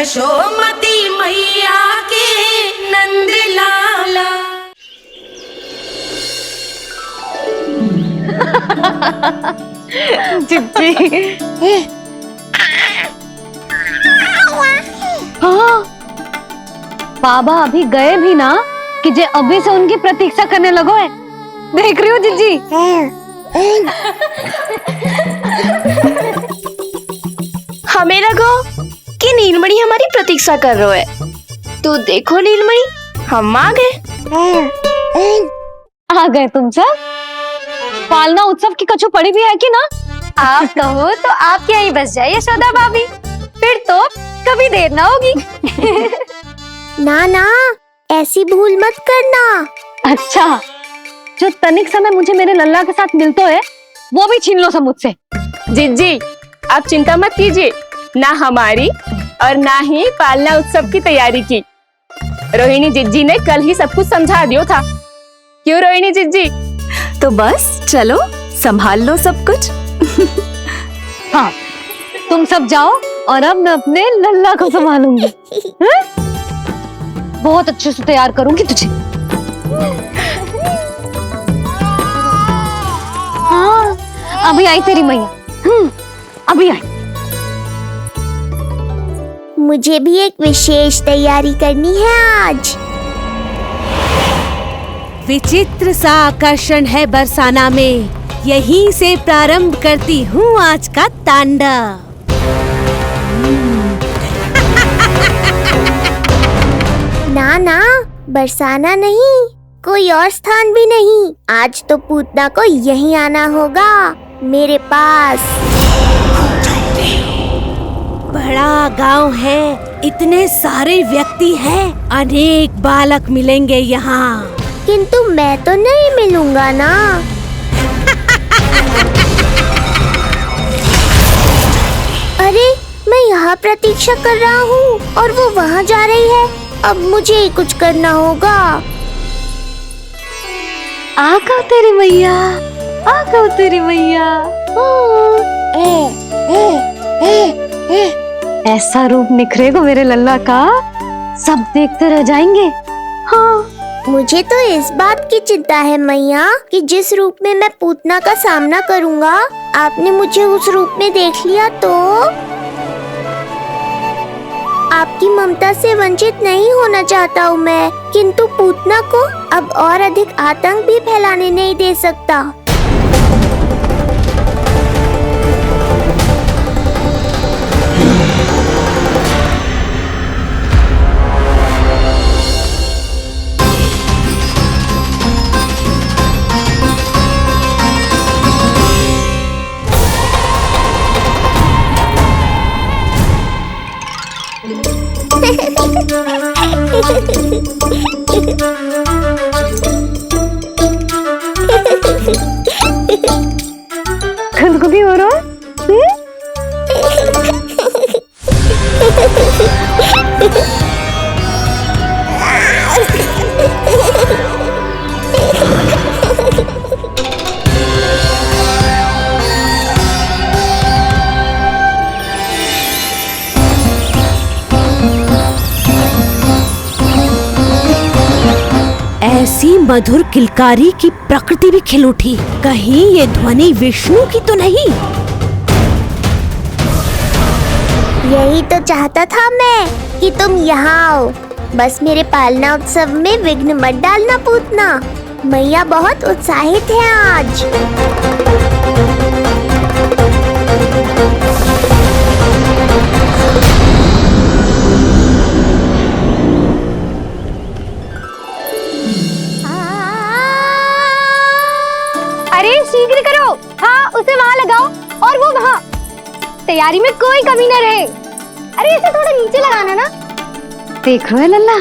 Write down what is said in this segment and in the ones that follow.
यशोमती मैया के नंद लाला। चिट्ठी। हाँ, बाबा अभी गए भी ना कि जे अभी से उनकी प्रतीक्षा करने लगो है। देख रही हो जिज्जी? हमें लगो कि नीलमणि हमारी प्रतीक्षा कर रहे है। तो देखो नीलमणि, हम आ गए। आ गए तुम सब? पालना उत्सव की कछु पड़ी भी है कि ना? आप कहो तो आप यहीं बस जाइए यशोदा भाभी, फिर तो कभी देर ना होगी। ना ना, ऐसी भूल मत करना। अच्छा, जो तनिक समय मुझे मेरे लल्ला के साथ मिलते है वो भी छीन लो सब मुझसे। जिज्जी, आप चिंता मत कीजिए, ना हमारी और ना ही पालना उत्सव की तैयारी की। रोहिणी जिज्जी ने कल ही सब कुछ समझा दिया था। क्यों रोहिणी जिज्जी? तो बस चलो, संभाल लो सब कुछ। हाँ, तुम सब जाओ और अब मैं अपने लल्ला को संभालूंगी। बहुत अच्छे से तैयार करूंगी तुझे। हाँ, अभी आई तेरी मैया। अभी आई। मुझे भी एक विशेष तैयारी करनी है आज। विचित्र सा आकर्षण है बरसाना में, यहीं से प्रारंभ करती हूँ आज का तांडव। ना ना, बरसाना नहीं, कोई और स्थान भी नहीं। आज तो पूतना को यहीं आना होगा, मेरे पास। बड़ा गांव है, इतने सारे व्यक्ति हैं, अनेक बालक मिलेंगे यहाँ। किंतु मैं तो नहीं मिलूंगा ना। अरे, मैं यहाँ प्रतीक्षा कर रहा हूँ और वो वहाँ जा रही है। अब मुझे ही कुछ करना होगा। आ गओ तेरी मैया, आ गओ तेरी मैया। ऐसा रूप निखरेगा मेरे लल्ला का, सब देखते रह जाएंगे। हाँ, मुझे तो इस बात की चिंता है मैया कि जिस रूप में मैं पूतना का सामना करूँगा, आपने मुझे उस रूप में देख लिया तो आपकी ममता से वंचित नहीं होना चाहता हूँ मैं, किंतु पूतना को अब और अधिक आतंक भी फैलाने नहीं दे सकता। खुदकुदी हो रहा है? ऐसी मधुर किलकारी की प्रकृति भी खिल उठी। कहीं ये ध्वनि विष्णु की तो नहीं? यही तो चाहता था मैं कि तुम यहाँ आओ। बस मेरे पालना उत्सव में विघ्न मत डालना पूतना। मैया बहुत उत्साहित है आज। अरे शीघ्र करो, हाँ उसे वहाँ लगाओ और वो वहाँ। तैयारी में कोई कमी न रहे। अरे इसे थोड़ा नीचे लगाना ना। देख रहे हो लल्ला,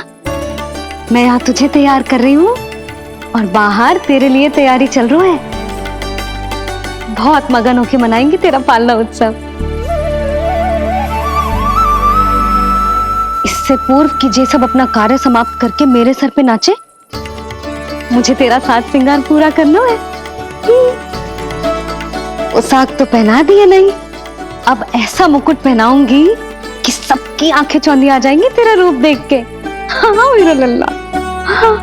मैं यहाँ तुझे तैयार कर रही हूँ और बाहर तेरे लिए तैयारी चल रहा है। बहुत मगन होके मनाएंगे तेरा पालना उत्सव। इससे पूर्व कि जे सब अपना कार्य समाप्त करके मेरे सर पे नाचे, मुझे तेरा साज श्रृंगार पूरा करना है। पोशाक तो पहना दिए नहीं, अब ऐसा मुकुट पहनाऊंगी कि सबकी आंखें चौंधी आ जाएंगी तेरा रूप देख के। हाँ मेरा लल्ला। हाँ।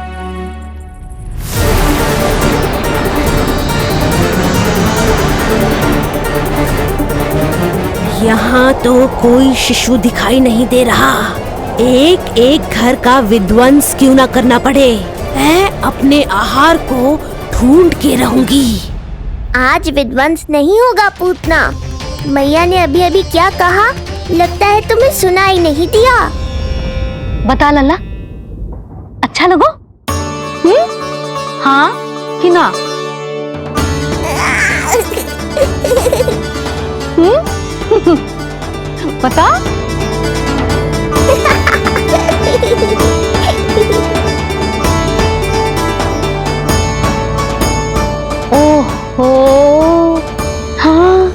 यहाँ तो कोई शिशु दिखाई नहीं दे रहा। एक एक घर का विध्वंस क्यों ना करना पड़े, मैं अपने आहार को ढूंढ के रहूंगी। आज विध्वंस नहीं होगा पूतना। मैया ने अभी अभी क्या कहा, लगता है तुम्हें सुनाई नहीं दिया। बता लल्ला, अच्छा लगो? हाँ कि ना? बता। ओहो हाँ।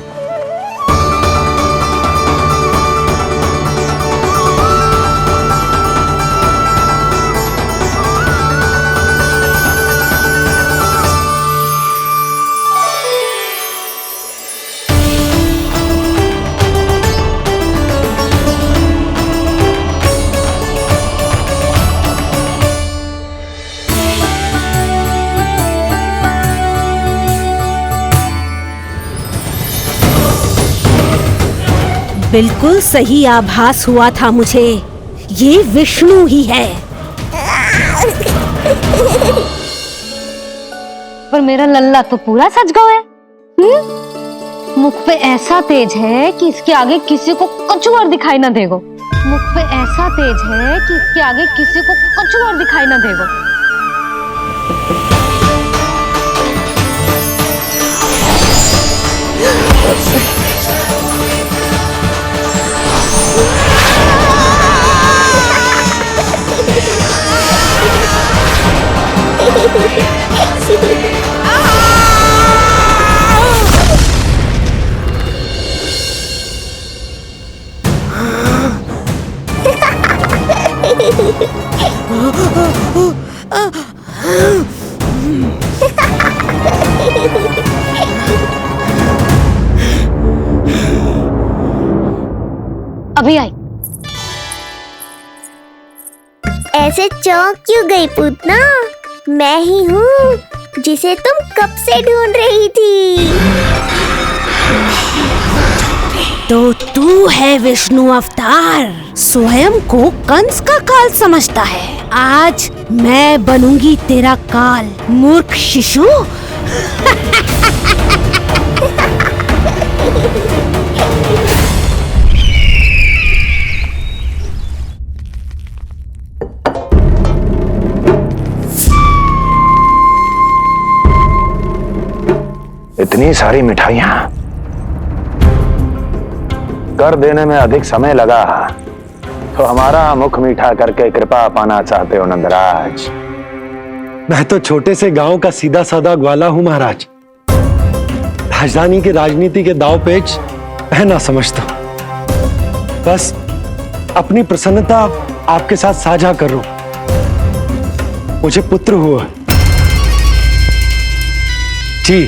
बिल्कुल सही आभास हुआ था मुझे, ये विष्णु ही है। पर मेरा लल्ला तो पूरा सज गया है। मुख पे ऐसा तेज है कि इसके आगे किसी को कछुआर दिखाई ना देगो। मुख पे ऐसा तेज है कि इसके आगे किसी को कछुआर दिखाई ना देगो। अभी आई। ऐसे चौंक क्यों गई पूतना? मैं ही हूँ जिसे तुम कब से ढूंढ रही थी। तो तू है विष्णु अवतार, स्वयं को कंस का काल समझता है। आज मैं बनूंगी तेरा काल, मूर्ख शिशु। इतनी सारी मिठाइयां कर देने में अधिक समय लगा, तो हमारा मुख मीठा करके कृपा पाना चाहते हो नंदराज? मैं तो छोटे से गांव का सीधा साधा ग्वाला हूं महाराज। राजधानी की राजनीति के दाव पेच मैं ना समझता। बस अपनी प्रसन्नता आपके साथ साझा कर रहा हूं। मुझे पुत्र हुआ जी,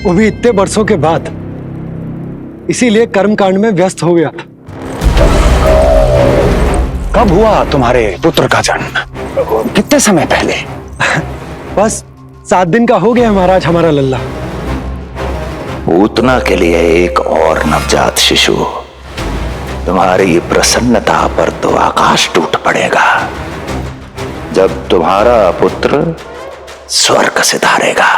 वो भी इतने वर्षों के बाद, इसीलिए कर्मकांड में व्यस्त हो गया। कब हुआ तुम्हारे पुत्र का जन्म? कितने समय पहले? बस 7 दिन का हो गया महाराज हमारा लल्ला। पूतना के लिए एक और नवजात शिशु, तुम्हारी प्रसन्नता पर तो आकाश टूट पड़ेगा जब तुम्हारा पुत्र स्वर्ग सिधारेगा।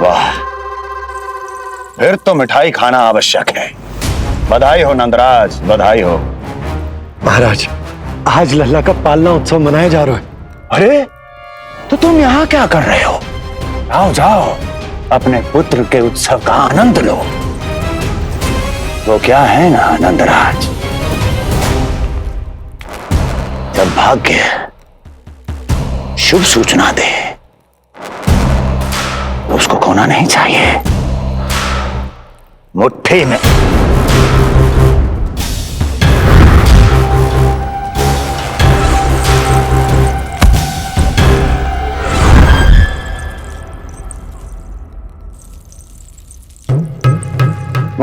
वाह, फिर तो मिठाई खाना आवश्यक है। बधाई हो नंदराज, बधाई हो। महाराज, आज लल्ला का पालना उत्सव मनाया जा रहा है। अरे, तो तुम यहाँ क्या कर रहे हो? जाओ जाओ, अपने पुत्र के उत्सव का आनंद लो। वो क्या है ना नंदराज, जब भाग्य शुभ सूचना दे तो उसको खोना नहीं चाहिए। मुट्ठी में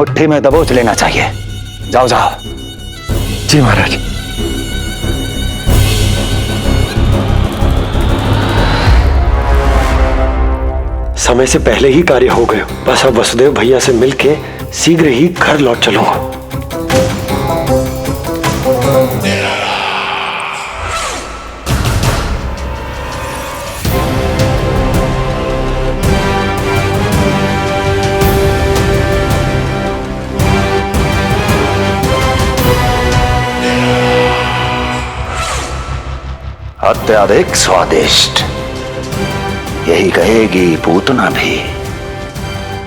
मुट्ठी में दबोच लेना चाहिए। जाओ जाओ। जी महाराज। समय से पहले ही कार्य हो गए। बस अब वसुदेव भैया से मिलके शीघ्र ही घर लौट चलूंगा। अत्यधिक स्वादिष्ट, यही कहेगी पूतना भी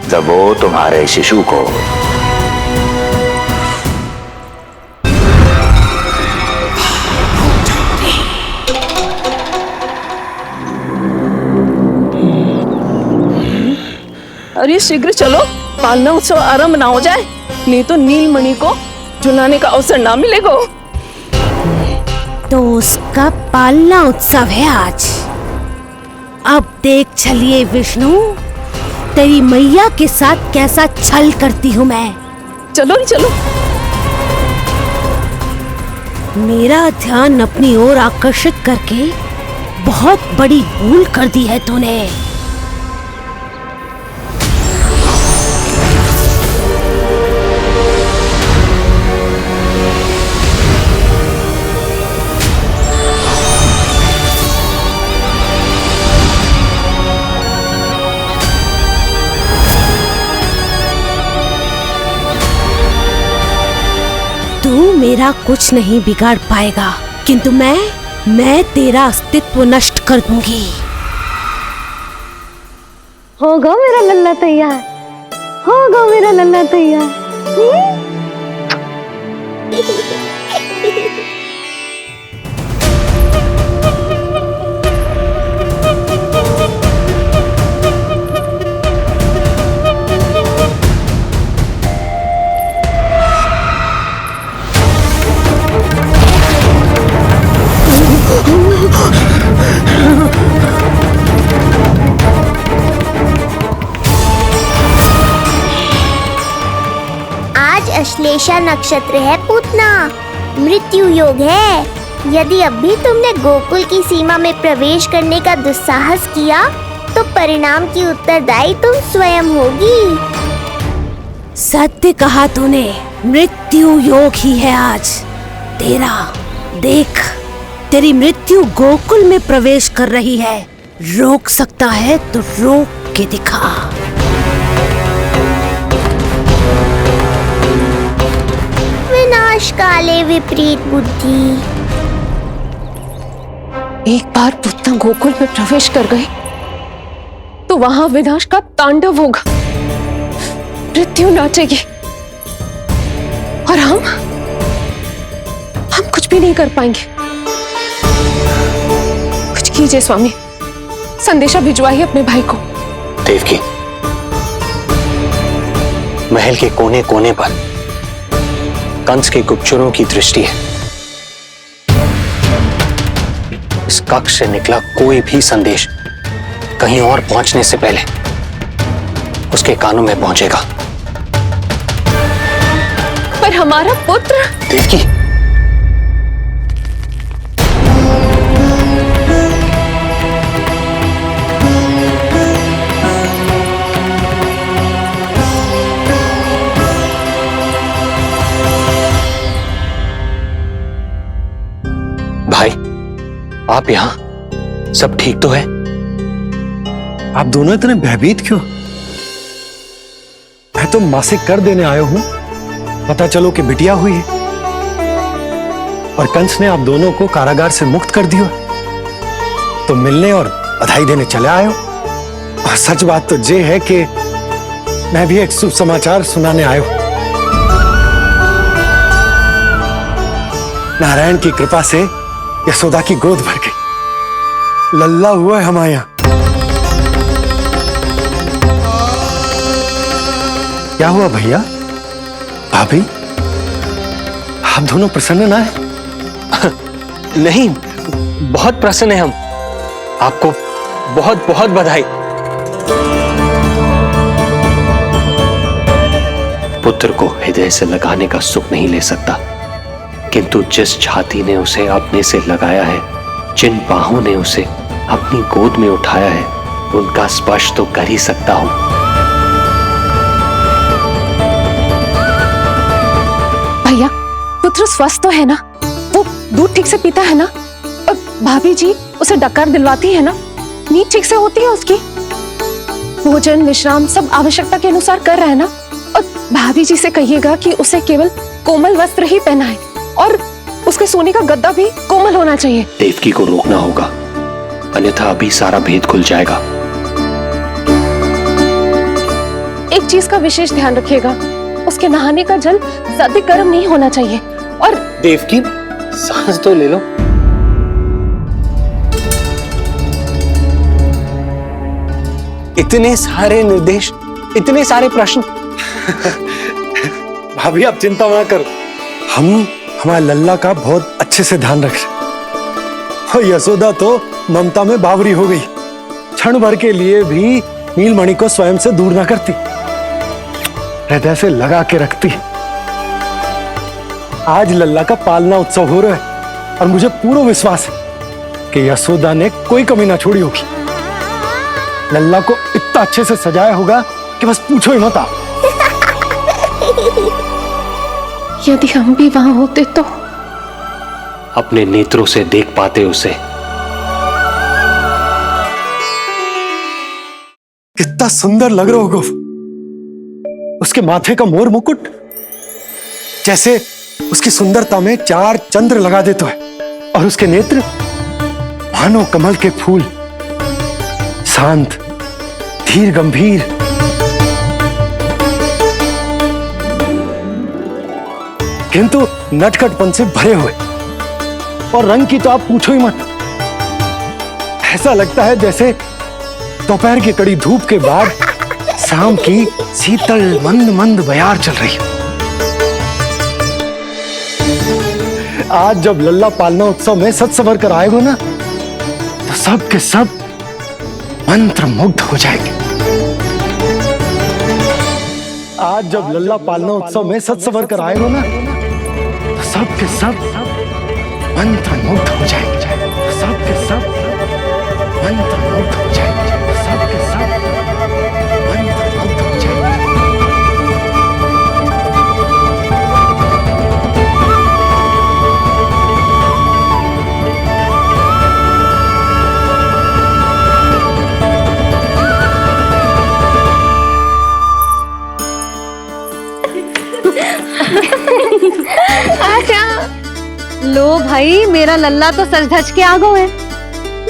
जब वो तुम्हारे शिशु को अरे शीघ्र चलो, पालना उत्सव आरंभ ना हो जाए, नहीं तो नीलमणि को झुलाने का अवसर ना मिलेगा। तो उसका पालना उत्सव है आज। अब देख चलिए विष्णु, तेरी मैया के साथ कैसा छल करती हूँ मैं। चलो नहीं चलो। मेरा ध्यान अपनी ओर आकर्षित करके बहुत बड़ी भूल कर दी है तूने। तू मेरा कुछ नहीं बिगाड़ पाएगा, किंतु मैं तेरा अस्तित्व नष्ट कर दूंगी। होगा मेरा लल्ला तैयार, होगा मेरा लल्ला तैयार। आज अश्लेषा नक्षत्र है पूतना, मृत्यु योग है। यदि अब भी तुमने गोकुल की सीमा में प्रवेश करने का दुस्साहस किया तो परिणाम की उत्तरदायी तुम स्वयं होगी। सत्य कहा तूने, मृत्यु योग ही है आज तेरा। देख, तेरी मृत्यु गोकुल में प्रवेश कर रही है। रोक सकता है तो रोक के दिखा। विनाश काले विपरीत बुद्धि। एक बार पुतना गोकुल में प्रवेश कर गए तो वहां विनाश का तांडव होगा, मृत्यु नाचेगी और हम कुछ भी नहीं कर पाएंगे। कुछ कीजिए स्वामी, संदेशा भिजवाइए अपने भाई को। देवकी, महल के कोने कोने पर कंस के गुप्तचरों की दृष्टि है। इस कक्ष से निकला कोई भी संदेश कहीं और पहुंचने से पहले उसके कानों में पहुंचेगा। पर हमारा पुत्र। देवकी, भाई, आप यहाँ सब ठीक तो है? आप दोनों इतने भयभीत क्यों? मैं तो मासिक कर देने आया हूं, पता चलो कि बिटिया हुई है और कंस ने आप दोनों को कारागार से मुक्त कर दिया, तो मिलने और बधाई देने चले आए हो। और सच बात तो ये है कि मैं भी एक शुभ समाचार सुनाने आया हूं। नारायण की कृपा से यशोदा की गोद भर गई, लल्ला हुआ है हमारे यहां। क्या हुआ भैया, भाभी, आप दोनों प्रसन्न ना है? नहीं, बहुत प्रसन्न है हम। आपको बहुत बहुत बधाई। पुत्र को हृदय से लगाने का सुख नहीं ले सकता, किंतु जिस छाती ने उसे अपने से लगाया है, जिन बाहों ने उसे अपनी गोद में उठाया है, उनका स्पर्श तो कर ही सकता हूं। भैया, पुत्र स्वस्थ तो है ना? वो दूध ठीक से पीता है ना? और भाभी जी उसे डकार दिलवाती है ना? नींद ठीक से होती है उसकी? भोजन विश्राम सब आवश्यकता के अनुसार कर रहा है ना? और भाभी जी से कहिएगा कि उसे केवल कोमल वस्त्र ही पहनाए और उसके सोने का गद्दा भी कोमल होना चाहिए। देवकी को रोकना होगा, अन्यथा अभी सारा भेद खुल जाएगा। एक चीज का विशेष ध्यान रखिएगा, उसके नहाने का जल ज्यादा गर्म नहीं होना चाहिए। और देवकी, सांस तो ले लो। इतने सारे निर्देश, इतने सारे प्रश्न। भाभी आप चिंता ना करो, हम हमारे लल्ला का बहुत अच्छे से ध्यान रख रहे। और यशोदा तो ममता में बावरी हो गई, क्षण भर के लिए भी नीलमणि को स्वयं से दूर ना करती, हृदय से लगा के रखती। आज लल्ला का पालना उत्सव हो रहा है और मुझे पूरा विश्वास है कि यशोदा ने कोई कमी ना छोड़ी होगी। लल्ला को इतना अच्छे से सजाया होगा कि बस पूछो ही मत आप। यदि हम भी वहां होते तो अपने नेत्रों से देख पाते उसे। कितना सुंदर लग रहा होगा उसके माथे का मोर मुकुट, जैसे उसकी सुंदरता में 4 चंद्र लगा देता है, और उसके नेत्र मानो कमल के फूल, शांत धीर गंभीर। किंतु नटखटपन से भरे हुए, और रंग की तो आप पूछो ही मत। ऐसा लगता है जैसे दोपहर की कड़ी धूप के बाद शाम की शीतल मंद मंद बयार चल रही है। आज जब लल्ला पालना उत्सव में सज संवर कर आएगा ना, तो सब के सब मंत्र मुग्ध हो जाएंगे। आज जब लल्ला पालना उत्सव में सज संवर कर आएगा ना, तो सब के सब मंत्र मुग्ध हो जाएंगे। सब के सब मंत्र मुग्ध हो जाएंगे। सब के सब मंत्र मुग्ध हो जाएंगे। लो भाई, मेरा लल्ला तो सज धज के आ गए है।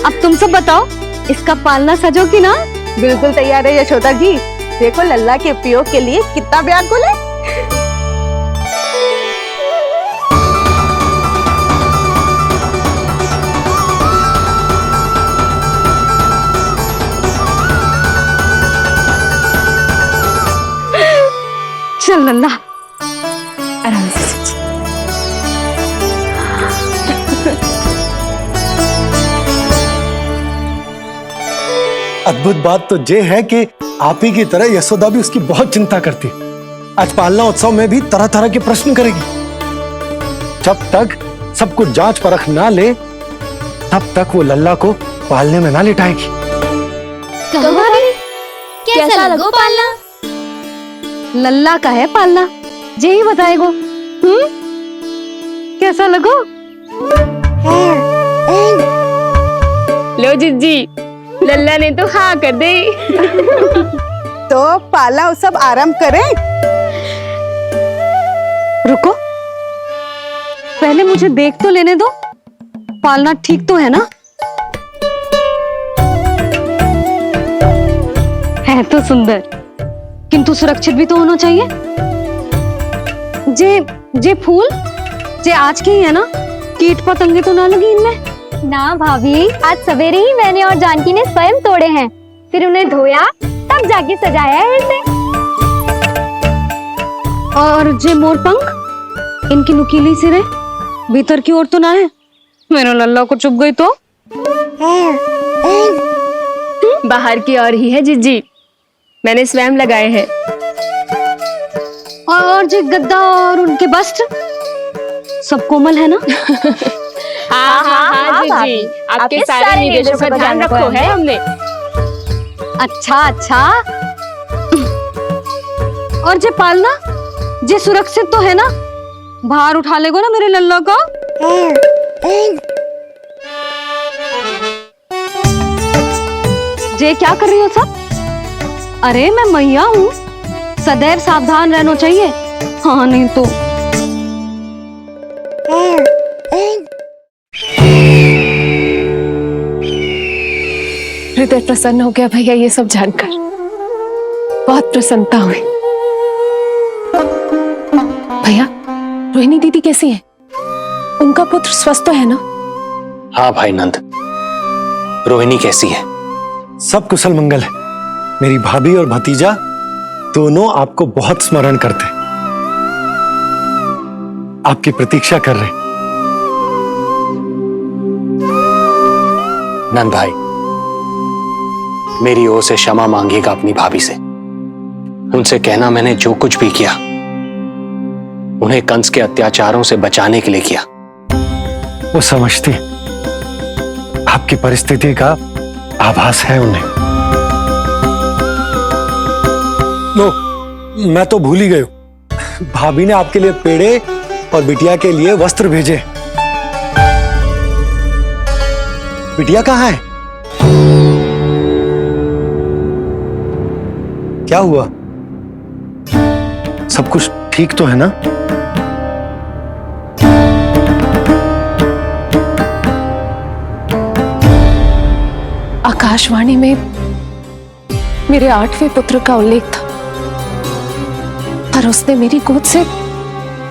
अब तुम सब बताओ, इसका पालना सजो कि ना? बिल्कुल तैयार है यशोदा जी। देखो लल्ला के उपयोग के लिए कितना व्याकुल है। चल लल्ला, आराम से। अद्भुत बात तो ये है कि आप ही की तरह यशोदा भी उसकी बहुत चिंता करती। आज पालना उत्सव में भी तरह तरह के प्रश्न करेगी। जब तक सब कुछ जांच परख ना ले, तब तक वो लल्ला को पालने में ना लिटाएगी। कैसा लगो पालना? लल्ला का है पालना, जे ही बताएगो। कैसा लगो? लो जिज्जी, लल्ला ने तो हाँ कर दे। तो पालना उत्सव आरंभ करें। रुको, पहले मुझे देख तो लेने दो, पालना ठीक तो है ना? है तो सुंदर, किंतु सुरक्षित भी तो होना चाहिए। जे फूल जे आज के ही है ना, कीट पतंगे तो ना लगी इनमें? ना भाभी, आज सवेरे ही मैंने और जानकी ने स्वयं तोड़े हैं, फिर उन्हें धोया, तब जाके सजाया है इसे। और जे मोर पंख, इनकी नुकीली सिरे भीतर की ओर तो ना है? मेरा लल्ला को चुभ गई तो? बाहर की ओर ही है जिज्जी, मैंने स्वयं लगाए हैं। और जो गद्दा और उनके बस्ट सब कोमल है ना? हाँ हाँ हाँ जी जी, आपके सारे निर्देशों का ध्यान रखो है हमने। अच्छा अच्छा। और जे पालना जे सुरक्षित तो है ना? बाहर उठा लेगो ना मेरे लल्ला को? जे क्या कर रही हो सब? अरे मैं मैया हूँ, सदैव सावधान रहना चाहिए। हाँ नहीं तो हृदय प्रसन्न हो गया भैया ये सब जानकर, बहुत प्रसन्नता हुई। भैया रोहिणी दीदी कैसी है? उनका पुत्र स्वस्थ तो है ना? हाँ भाई नंद, रोहिणी कैसी है? सब कुशल मंगल है। मेरी भाभी और भतीजा दोनों आपको बहुत स्मरण करते, आपकी प्रतीक्षा कर रहे। नंद भाई, मेरी ओर से क्षमा मांगिएगा अपनी भाभी से। उनसे कहना मैंने जो कुछ भी किया उन्हें कंस के अत्याचारों से बचाने के लिए किया। वो समझती हैं, आपकी परिस्थिति का आभास है उन्हें। लो, मैं तो भूल ही गई हूं। भाभी ने आपके लिए पेड़े और बिटिया के लिए वस्त्र भेजे। बिटिया कहाँ है? क्या हुआ? सब कुछ ठीक तो है ना? आकाशवाणी में मेरे 8वें पुत्र का उल्लेख था, पर उसने मेरी गोद से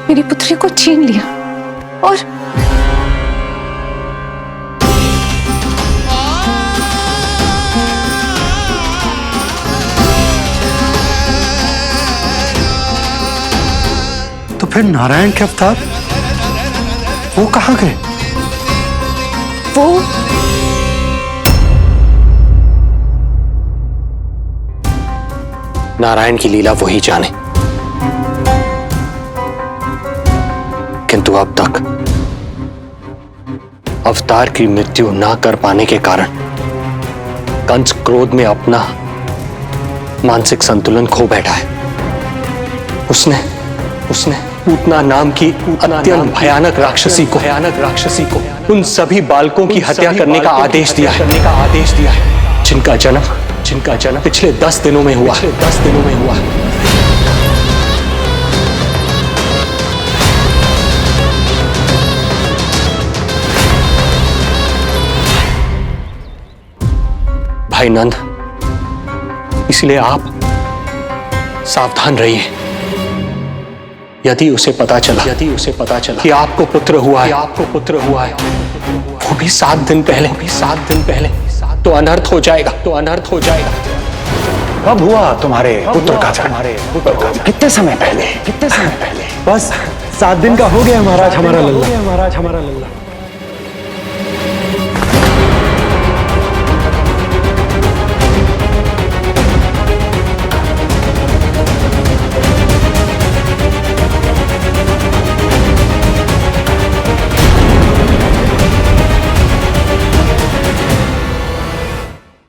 मेरी पुत्री को छीन लिया और तो फिर नारायण के अवतार वो कहाँ गए? वो नारायण की लीला वही जाने, किंतु अब तक अवतार की मृत्यु ना कर पाने के कारण कंस क्रोध में अपना मानसिक संतुलन खो बैठा है। उसने पूतना नाम की अत्यंत भयानक राक्षसी को उन सभी बालकों की हत्या करने का आदेश दिया है, जिनका जन्म पिछले 10 दिनों में हुआ। भाई नंद, इसलिए आप सावधान रहिए। यदि उसे पता चला कि आपको पुत्र हुआ है, वो भी 7 दिन पहले, तो अनर्थ हो जाएगा। कब हुआ तुम्हारे पुत्र का जन्म? कितने समय पहले? बस 7 दिन का हो गया महाराज हमारा लल्ला।